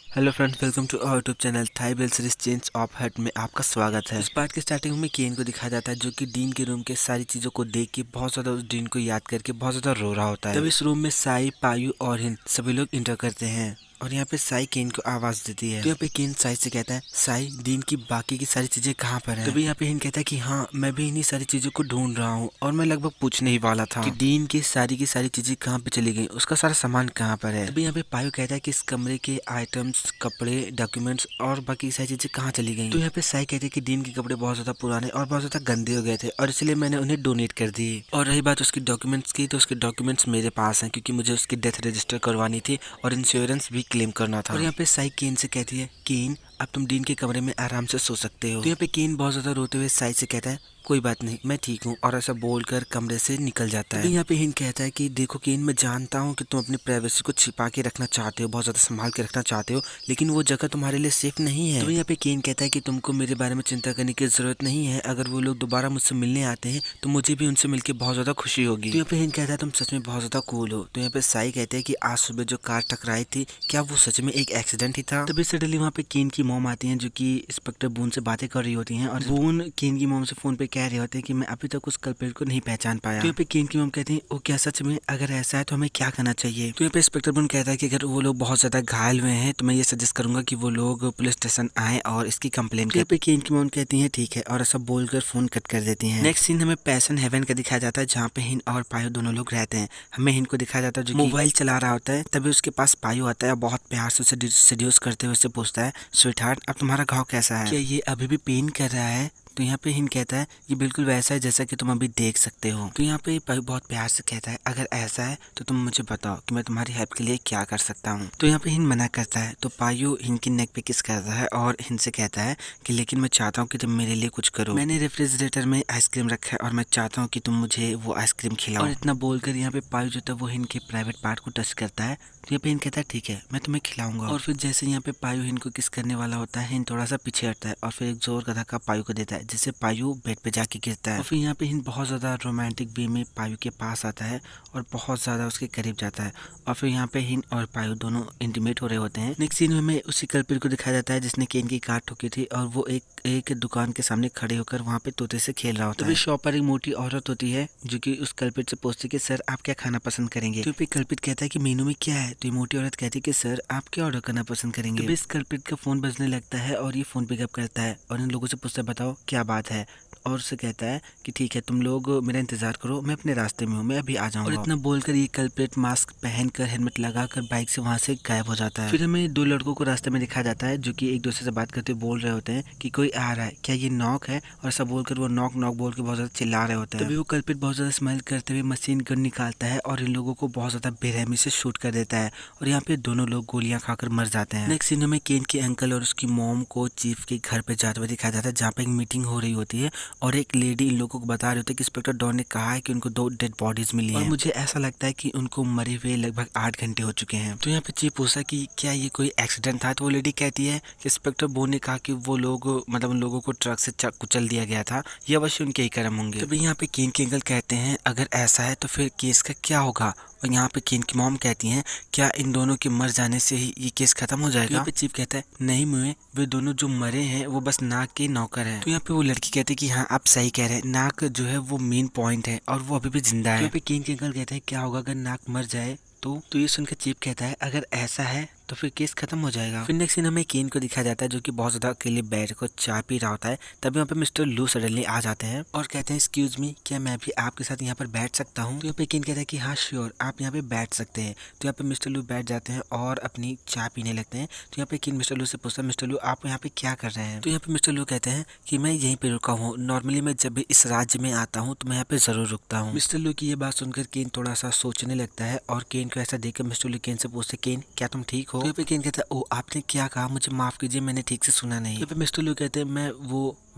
Hello friends, welcome to our YouTube channel Thai web series change of heart में आपका स्वागत है। इस पार्ट के स्टार्टिंग में केन को दिखाया जाता है जो कि डीन के रूम के सारी चीजों को देख के बहुत ज्यादा उस डीन को याद करके बहुत ज्यादा रो रहा होता है। तब इस रूम में साई, पायु और हिन सभी लोग इंटर करते हैं और यहाँ पे साई केन को आवाज देती है। तो यहाँ पे केन साई से कहता है, साई डीन की बाकी की सारी चीजें कहाँ पर हैं? तभी यहाँ पे हिन कहता है कि हाँ, मैं भी इन्हीं सारी चीजों को ढूंढ रहा हूँ और मैं लगभग पूछने ही वाला था कि डीन की सारी चीजें कहाँ पे चली गई, उसका सारा सामान कहाँ पर है। तभी यहाँ पे पायु कहता है कि इस कमरे के आइटम्स, कपड़े, डॉक्यूमेंट्स और बाकी सारी चीजें कहाँ चली गई। तो यहाँ पे साई कहते हैं कि डीन के कपड़े बहुत ज्यादा पुराने और बहुत ज्यादा गंदे हो गए थे और इसलिए मैंने उन्हें डोनेट कर दिए। और रही बात उसकी डॉक्यूमेंट्स की, तो उसके डॉक्यूमेंट्स मेरे पास हैं क्योंकि मुझे उसकी डेथ रजिस्टर करवानी थी और इंश्योरेंस भी क्लेम करना था। और यहाँ पे साई केन से कहती है, केन अब तुम डीन के कमरे में आराम से सो सकते हो। तो यहाँ पे केन बहुत ज्यादा रोते हुए साई से कहता है, कोई बात नहीं, मैं ठीक हूँ, और ऐसा बोलकर कमरे से निकल जाता है। यहाँ पे हिन कहता है कि देखो केन, मैं जानता हूँ कि तुम अपनी प्राइवेसी को छिपा के रखना चाहते हो, बहुत ज्यादा संभाल के रखना चाहते हो, लेकिन वो जगह तुम्हारे लिए सेफ नहीं है। तो यहाँ पे केन कहता है कि तुमको मेरे बारे में चिंता करने की जरूरत नहीं है, अगर वो लोग दोबारा मुझसे मिलने आते हैं तो मुझे भी उनसे मिलकर बहुत ज्यादा खुशी होगी। तो यहाँ पे हिन कहता है, तुम सच में बहुत ज्यादा कूल हो। तो यहाँ पे साई कहते हैं कि आज सुबह जो कार टकराई थी, क्या वो सच में एक एक्सीडेंट ही था? तभी सडनली वहाँ पे केन की मॉम आती है जो कि इंस्पेक्टर बून से बातें कर रही होती हैं और बून केन की मॉम से फोन पे कह रहे होते हैं कि मैं अभी तक उस कल्प्रिट को नहीं पहचान पाया। तो यहाँ पे केन की मॉम कहती है, ओ क्या सच में? अगर ऐसा है तो हमें क्या करना चाहिए? तो यहाँ पे इंस्पेक्टर बून कहता है कि अगर वो लोग बहुत ज्यादा घायल हुए हैं तो मैं ये सजेस्ट करूंगा कि वो लोग पुलिस स्टेशन आए और इसकी कंप्लेन करें। पे केन की मॉम कहती है ठीक है, और ऐसा बोलकर फोन कट कर देती है। नेक्स्ट सीन हमें पैशन हेवन का दिखाया जाता है जहाँ पे हिन और पायो दोनों लोग रहते हैं। हमें हिन को दिखाया जाता है जो मोबाइल चला रहा होता है, तभी उसके पास पायो आता है और बहुत प्यार से उसे सेड्यूस करते हुए उससे पूछता है, स्वीट हार्ट अब तुम्हारा घाव कैसा है? क्या ये अभी भी पेन कर रहा है? तो यहाँ पे हिन कहता है, ये बिल्कुल वैसा है जैसा कि तुम अभी देख सकते हो। तो यहाँ पे पायु बहुत प्यार से कहता है, अगर ऐसा है तो तुम मुझे बताओ कि मैं तुम्हारी हेल्प के लिए क्या कर सकता हूँ। तो यहाँ पे हिन मना करता है, तो पायु हिन की नेक पे किस करता है और हिन से कहता है कि लेकिन मैं चाहता हूँ कि तुम मेरे लिए कुछ करो। मैंने रेफ्रिजरेटर में आइसक्रीम रखा है और मैं चाहता हूँ कि तुम मुझे वो आइसक्रीम खिलाओ। और इतना बोलकर यहाँ पे पायु जो था वो हिन के प्राइवेट पार्ट को टच करता है। तो यहाँ पे हिन कहता है ठीक है, मैं तुम्हें खिलाऊंगा। और फिर जैसे यहाँ पे पायु हिन को किस करने वाला होता है, हिन थोड़ा सा पीछे हटता है और फिर एक जोर का धक्का पायु को देता है जिससे पायु बेड पे जाके गिरता है। और फिर यहाँ पे हिन बहुत ज्यादा रोमांटिक वे में पायु के पास आता है और बहुत ज्यादा उसके करीब जाता है और फिर यहाँ पे हिन और पायु दोनों इंटीमेट हो रहे होते हैं। नेक्स्ट सीन में हमें उसी कल्प्रिट को दिखाया जाता है जिसने केन की कार ठोकी थी और वो एक दुकान के सामने खड़े होकर वहाँ पे तोते से खेल रहा होता है। शॉप पर एक मोटी औरत होती है जो कि उस कल्प्रिट से पूछती है कि सर आप क्या खाना पसंद करेंगे? तो कल्प्रिट कहता है कि मेनू में क्या है? तो ये मोटी औरत कहती है कि सर आप क्या ऑर्डर करना पसंद करेंगे? तो इस कल्प्रिट का फोन बजने लगता है और ये फोन पिकअप करता है और इन लोगों से पूछता है, बताओ क्या बात है? और उससे कहता है कि ठीक है, तुम लोग मेरा इंतजार करो, मैं अपने रास्ते में हूँ, मैं अभी आ जाऊंगा। और इतना बोलकर ये कल्प्रिट मास्क पहनकर हेलमेट लगाकर बाइक से वहां से गायब हो जाता है। फिर हमें दो लड़कों को रास्ते में दिखाया जाता है जो कि एक दूसरे से बात करते हुए बोल रहे होते हैं कि कोई आ रहा है, क्या ये नॉक है? और ऐसा बोलकर वो नॉक नॉक बोल के बहुत ज्यादा चिल्ला रहे होते हैं। तभी वो कल्प्रिट बहुत ज्यादा स्माइल करते हुए मशीन गन निकालता है और इन लोगों को बहुत ज्यादा बेरहमी से शूट कर देता है और यहाँ पे दोनों लोग गोलियां खाकर मर जाते हैं। नेक्स्ट सीन में केन के अंकल और उसकी मॉम को चीफ के घर पे जाते हुए दिखाया जाता है जहाँ पे एक मीटिंग हो रही होती है और एक लेडी इन लोगों को बता रहे होते हैं कि इंस्पेक्टर डॉन ने कहा है कि उनको 2 डेड बॉडीज मिली हैं और मुझे ऐसा लगता है कि उनको मरे हुए लगभग 8 घंटे हो चुके हैं। तो यहाँ पे चीफ पूछा कि क्या ये कोई एक्सीडेंट था? तो वो लेडी कहती है कि इंस्पेक्टर बोन ने कहा कि वो लोग मतलब उन लोगों को ट्रक से कुचल दिया गया था, ये अवश्य उनके ही कर्म होंगे। तो यहाँ पे केन के अंकल कहते हैं अगर ऐसा है तो फिर केस का क्या होगा? और यहाँ पे केन की मॉम कहती हैं क्या इन दोनों के मर जाने से ही ये केस खत्म हो जाएगा? यहाँ पे चीफ कहता है नहीं मुए, वे दोनों जो मरे हैं वो बस नाक के नौकर हैं। तो यहाँ पे वो लड़की कहती है कि हाँ आप सही कह रहे हैं, नाक जो है वो मेन पॉइंट है और वो अभी भी जिंदा है। यहाँ पे केन के अंकल कहते हैं क्या होगा अगर नाक मर जाए? तो ये सुनकर चीफ कहता है अगर ऐसा है तो फिर केस खत्म हो जाएगा। फिर नेक्स्ट सीन हमें केन को दिखाया जाता है जो कि बहुत ज्यादा अकेले बैठ कर चाय पी रहा होता है। तभी यहाँ पे मिस्टर लू सडनली आ जाते हैं और कहते हैं एक्सक्यूज मी, क्या मैं भी आपके साथ यहाँ पर बैठ सकता हूँ? तो यहाँ पे केन कहता है कि हाँ श्योर, आप यहाँ पे बैठ सकते हैं। तो यहाँ पे मिस्टर लू बैठ जाते हैं और अपनी चाय पीने लगते हैं। तो यहाँ पे केन मिस्टर लू से पूछता है मिस्टर लू आप यहाँ पे क्या कर रहे हैं? तो यहाँ पे मिस्टर लू कहते हैं कि मैं यहीं पे रुका हूँ, नॉर्मली मैं जब भी इस राज्य में आता हूँ तो मैं यहाँ पे जरूर रुकता हूँ। मिस्टर लू की ये बात सुनकर केन थोड़ा सा सोचने लगता है और केन को ऐसा देखकर मिस्टर लू केन से पूछते केन क्या तुम ठीक हो? तो यहाँ पे केन कहता है ओ आपने क्या कहा? मुझे माफ कीजिए, मैंने ठीक से सुना नहीं। तो मिस्टर लू कहते हैं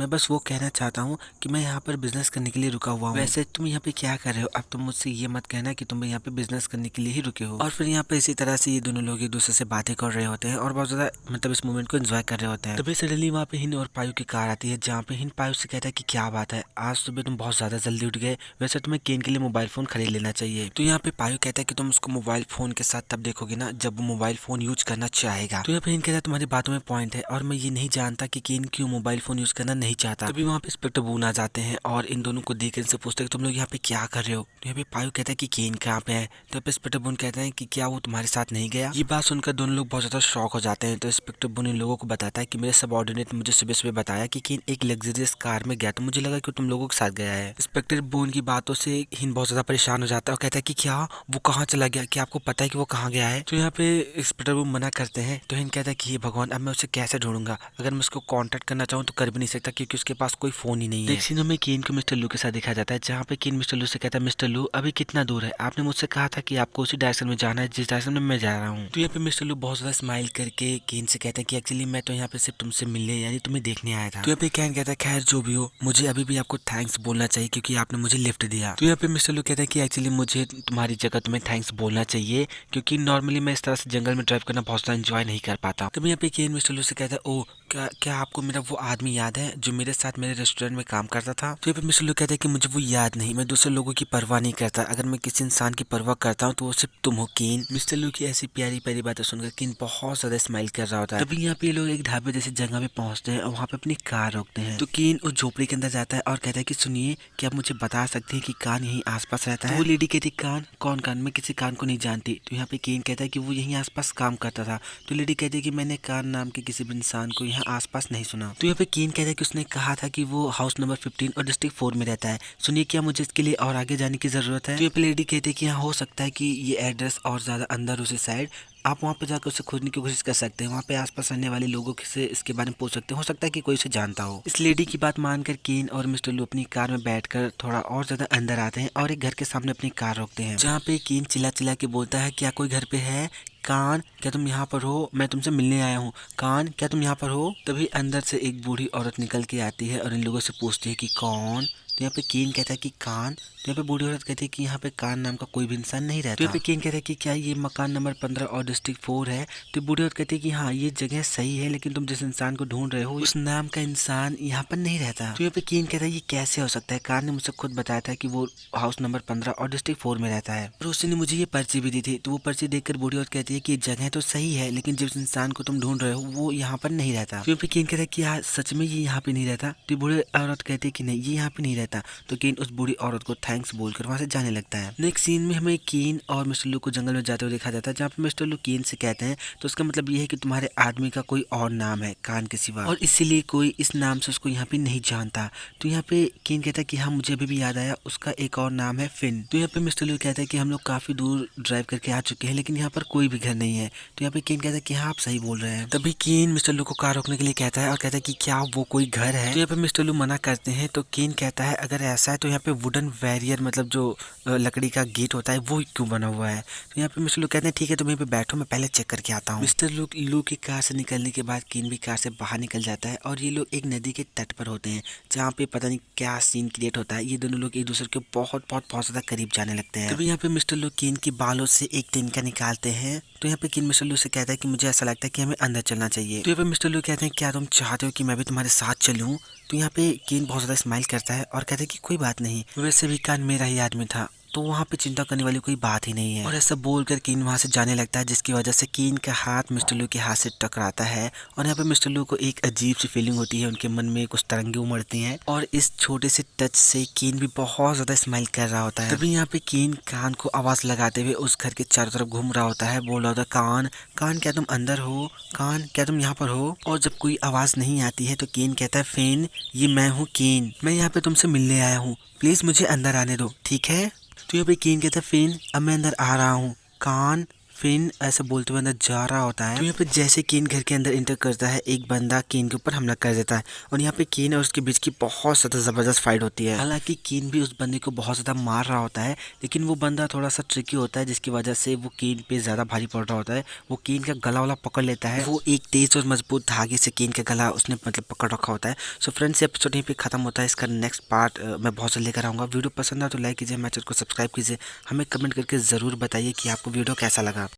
मैं बस वो कहना चाहता हूँ कि मैं यहाँ पर बिजनेस करने के लिए रुका हुआ हूँ। वैसे तुम यहाँ पे क्या कर रहे हो? अब तुम मुझसे ये मत कहना कि तुम यहाँ पे बिजनेस करने के लिए ही रुके हो। और फिर यहाँ पे इसी तरह से ये दोनों लोग एक दूसरे से बातें कर रहे होते हैं और बहुत ज्यादा मतलब इस मोमेंट को एंजॉय कर रहे होते हैं। तभी सडनली वहाँ पे हिन और पायु की कार आती है, जहाँ पे हिन पायु से कहता है कि क्या बात है, आज सुबह तुम बहुत ज्यादा जल्दी उठ गए, वैसे तुम्हें केन के लिए मोबाइल फोन खरीद लेना चाहिए। तो यहाँ पे पायु कहता है कि तुम उसको मोबाइल फोन के साथ तब देखोगे ना जब वो मोबाइल फोन यूज करना चाहेगा। तो यहाँ पे हिन कहता है तुम्हारी बातों में पॉइंट है और मैं ये नहीं जानता कि केन क्यों मोबाइल फोन यूज करना नहीं चाहता। तभी वहाँ पे इंस्पेक्टर बून आ जाते हैं और इन दोनों को देख इनसे पूछते हैं कि तुम लोग यहाँ पे क्या कर रहे हो। तो यहाँ पे पायु कहता है कि केन कहाँ पे है। तो यहाँ पे इंस्पेक्टर बून कहते हैं कि क्या वो तुम्हारे साथ नहीं गया। ये बात सुनकर दोनों लोग बहुत ज्यादा शॉक हो जाते हैं। तो इंस्पेक्टर बून इन लोगों को बताता है कि मेरे सबऑर्डिनेट मुझे सुबह सुबह बताया कि केन एक लग्जरियस कार में गया, तो मुझे लगा कि तुम लोगों के साथ गया है। इंस्पेक्टर बून की बातों से हिन बहुत ज्यादा परेशान हो जाता है और कहता है कि क्या वो कहाँ चला गया, क्या आपको पता है कि वो कहाँ गया है। तो यहाँ पे इंस्पेक्टर बून मना करते हैं। तो हिन कहता है कि ये भगवान, अब मैं उसे कैसे ढूंढूंगा, अगर मैं उसको कांटेक्ट करना चाहूँ तो कर भी नहीं सकता क्योंकि उसके पास कोई फोन ही नहीं है। सीन में केन को मिस्टर लू के साथ दिखाया जाता है, जहाँ पे केन मिस्टर लू से कहता है मिस्टर लू अभी कितना दूर है, आपने मुझसे कहा था कि आपको उसी डायरेक्शन में जाना है जिस डायरेक्शन में मैं जा रहा हूँ। तो यहाँ पे मिस्टर लू बहुत ज्यादा स्माइल करके केन से कहते हैं कि एक्चुअली मैं तो यहाँ पे सिर्फ तुमसे मिलने यानी तुम्हें देखने आया था। तो यहाँ पे केन कहता है खैर जो भी हो, मुझे अभी भी आपको थैंक्स बोलना चाहिए क्योंकि आपने मुझे लिफ्ट दिया। तो यहाँ पे मिस्टर लू कहता है कि एक्चुअली मुझे तुम्हारी जगह तुम्हें थैंक्स बोलना चाहिए क्योंकि नॉर्मली मैं इस तरह से जंगल में ड्राइव करना बहुत ज्यादा एंजॉय नहीं कर पाता। तो यहाँ पे केन मिस्टर लू से कहता है ओ क्या आपको मेरा वो आदमी याद है जो मेरे साथ मेरे रेस्टोरेंट में काम करता था। तो यहाँ पे मिस्टर लू कहते हैं कि मुझे वो याद नहीं, मैं दूसरे लोगों की परवाह नहीं करता, अगर मैं किसी इंसान की परवाह करता हूँ तो वो सिर्फ तुम हो केन। मिस्टर लू की ऐसी प्यारी प्यारी बातें सुनकर केन बहुत ज्यादा स्माइल कर रहा होता है। तभी यहाँ पे लोग एक ढाबे जैसी जगह पे पहुंचते हैं और वहाँ पे अपनी कार रोकते हैं। तो केन उस झोपड़ी के अंदर जाता है और कहता है कि सुनिए, क्या आप मुझे बता सकते हैं कि कान यहीं आसपास रहता है। वो लेडी कहती कान, कौन कान, मैं किसी कान को नहीं जानती। तो यहाँ पे केन कहता है कि वो यहीं आसपास काम करता था। तो लेडी कहती है कि मैंने कान नाम के किसी भी इंसान को यहाँ आसपास नहीं सुना। तो यहाँ पे केन कहता है कि उसने कहा था कि वो हाउस नंबर 15 और डिस्ट्रिक्ट 4 में रहता है। सुनिए, क्या मुझे इसके लिए और आगे जाने की जरूरत है। तो यहाँ पे लेडी कहती है कि हाँ हो सकता है कि ये एड्रेस और ज्यादा अंदर उसी साइड, आप वहाँ पे जाकर उसे खोजने की कोशिश कर सकते हैं, वहाँ पे आसपास रहने वाले लोगों से इसके बारे में पूछ सकते हैं, हो सकता है कि कोई उसे जानता हो। इस लेडी की बात मानकर केन और मिस्टर लू अपनी कार में बैठकर थोड़ा और ज्यादा अंदर आते हैं और एक घर के सामने अपनी कार रोकते हैं, जहाँ पे केन चिल्ला चिल्ला के बोलता है क्या कोई घर पे है, कान क्या तुम यहाँ पर हो, मैं तुमसे मिलने आया हूँ, कान क्या तुम यहाँ पर हो। तभी अंदर से एक बूढ़ी औरत निकल के आती है और इन लोगों से पूछती है कि कौन। तो यहाँ पे केन कहता है कि कान। तो यहाँ पे बूढ़ी औरत कहती है कि यहाँ पे कान नाम का कोई भी इंसान नहीं रहता। तो यहाँ पे केन कहता है कि क्या ये मकान नंबर 15 और डिस्ट्रिक्ट 4 है। तो बूढ़ी औरत कहती है कि हाँ ये जगह सही है, लेकिन तुम जिस इंसान को ढूंढ रहे हो उस नाम का इंसान यहाँ पर नहीं रहता। तो यहाँ पे केन कहता है ये कैसे हो सकता है, कान ने मुझसे खुद बताया था कि वो हाउस नंबर 15 और डिस्ट्रिक्ट 4 में रहता है और उसने मुझे ये पर्ची भी दी थी। तो वो पर्ची देखकर बूढ़ी औरत कहती है कि जगह तो सही है, लेकिन जिस इंसान को तुम ढूंढ रहे हो वो यहाँ पर नहीं रहता। तो यहाँ पे केन कहता है कि हाँ सच में ये यहाँ पे नहीं रहता। तो बूढ़ी औरत कहती है कि नहीं ये यहाँ पे नहीं रहता। तो केन उस बूढ़ी औरत को थैंक्स बोलकर वहां से जाने लगता है। नेक्स्ट सीन में हमें केन और मिस्टर लू को जंगल में जाते हुए देखा जाता है, जहाँ पे मिस्टर लू केन से कहते हैं तो उसका मतलब ये है कि तुम्हारे आदमी का कोई और नाम है कान के सिवा, और इसीलिए कोई इस नाम से उसको यहाँ पे नहीं जानता। तो यहाँ पे केन कहता है कि हाँ मुझे अभी भी याद आया, उसका एक और नाम है फिन। तो यहाँ पे मिस्टर लू कहता है कि हम लोग काफी दूर ड्राइव करके आ चुके हैं, लेकिन यहाँ पर कोई भी घर नहीं है। तो यहाँ पे केन कहता है कि हाँ आप सही बोल रहे हैं। तभी केन मिस्टर लू को कार रोकने के लिए कहता है और कहता है कि क्या वो कोई घर है। तो यहाँ पे मिस्टर लू मना करते हैं। तो केन कहता है अगर ऐसा है तो यहाँ पे वुडन बैरियर मतलब जो लकड़ी का गेट होता है वो क्यों बना हुआ है। तो यहाँ पे मिस्टर लू कहते हैं ठीक है तुम यहीं पे बैठो, मैं पहले चेक करके आता हूँ। मिस्टर लू की कार से निकलने के बाद केन भी कार से बाहर निकल जाता है और ये लोग एक नदी के तट पर होते हैं, जहाँ पे पता नहीं क्या सीन क्रिएट होता है। ये दोनों लोग एक दूसरे के बहुत ज्यादा करीब जाने लगते हैं। तभी यहाँ पे मिस्टर लू केन के बालों से एक तिनका निकालते हैं। तो यहाँ पे केन मिस्टर लू से कहता है कि मुझे ऐसा लगता है कि हमें अंदर चलना चाहिए। तो यहाँ पे मिस्टर लू कहते हैं क्या तुम चाहते हो कि मैं भी तुम्हारे साथ चलूं। तो यहाँ पे केन बहुत ज्यादा स्माइल करता है और कहता है कि कोई बात नहीं, वैसे भी कान मेरा ही आदमी था तो वहाँ पे चिंता करने वाली कोई बात ही नहीं है। और ऐसा बोलकर केन वहाँ से जाने लगता है, जिसकी वजह से केन का हाथ मिस्टर लू के हाथ से टकराता है और यहाँ पे मिस्टर लू को एक अजीब सी फीलिंग होती है, उनके मन में कुछ तरंगे उमड़ती हैं और इस छोटे से टच से केन भी बहुत ज्यादा स्माइल कर रहा होता है। तभी यहाँ पे केन कान को आवाज लगाते हुए उस घर के चारों तरफ घूम रहा होता है, बोल रहा होता है कान कान क्या तुम अंदर हो, कान क्या तुम यहाँ पर हो। और जब कोई आवाज नहीं आती है तो केन कहता है फेन ये मैं हूँ केन, मैं यहाँ पे तुमसे मिलने आया हूँ, प्लीज मुझे अंदर आने दो ठीक है। तो यहाँ पे केन कहता है फेन अब मैं अंदर आ रहा हूँ, कान फिन ऐसा बोलते हुए अंदर जा रहा होता है। तो यहाँ पे जैसे केन घर के अंदर इंटर करता है, एक बंदा केन के ऊपर हमला कर देता है और यहाँ पे केन और उसके बीच की बहुत ज़्यादा ज़बरदस्त फाइट होती है। हालांकि केन भी उस बंदे को बहुत ज़्यादा मार रहा होता है, लेकिन वो बंदा थोड़ा सा ट्रिकी होता है, जिसकी वजह से वो केन पे ज़्यादा भारी पड़ रहा होता है। वो केन का गला वाला पकड़ लेता है। वो एक तेज और मजबूत धागे से केन का गला उसने मतलब पकड़ रखा होता है। सो फ्रेंड्स, एपिसोड यहीं पे खत्म होता है। इसका नेक्स्ट पार्ट मैं बहुत जल्द लेकर आऊँगा। वीडियो पसंद आए तो लाइक कीजिए, हमारे चैनल को सब्सक्राइब कीजिए। हमें कमेंट करके ज़रूर बताइए कि आपको वीडियो कैसा लगा।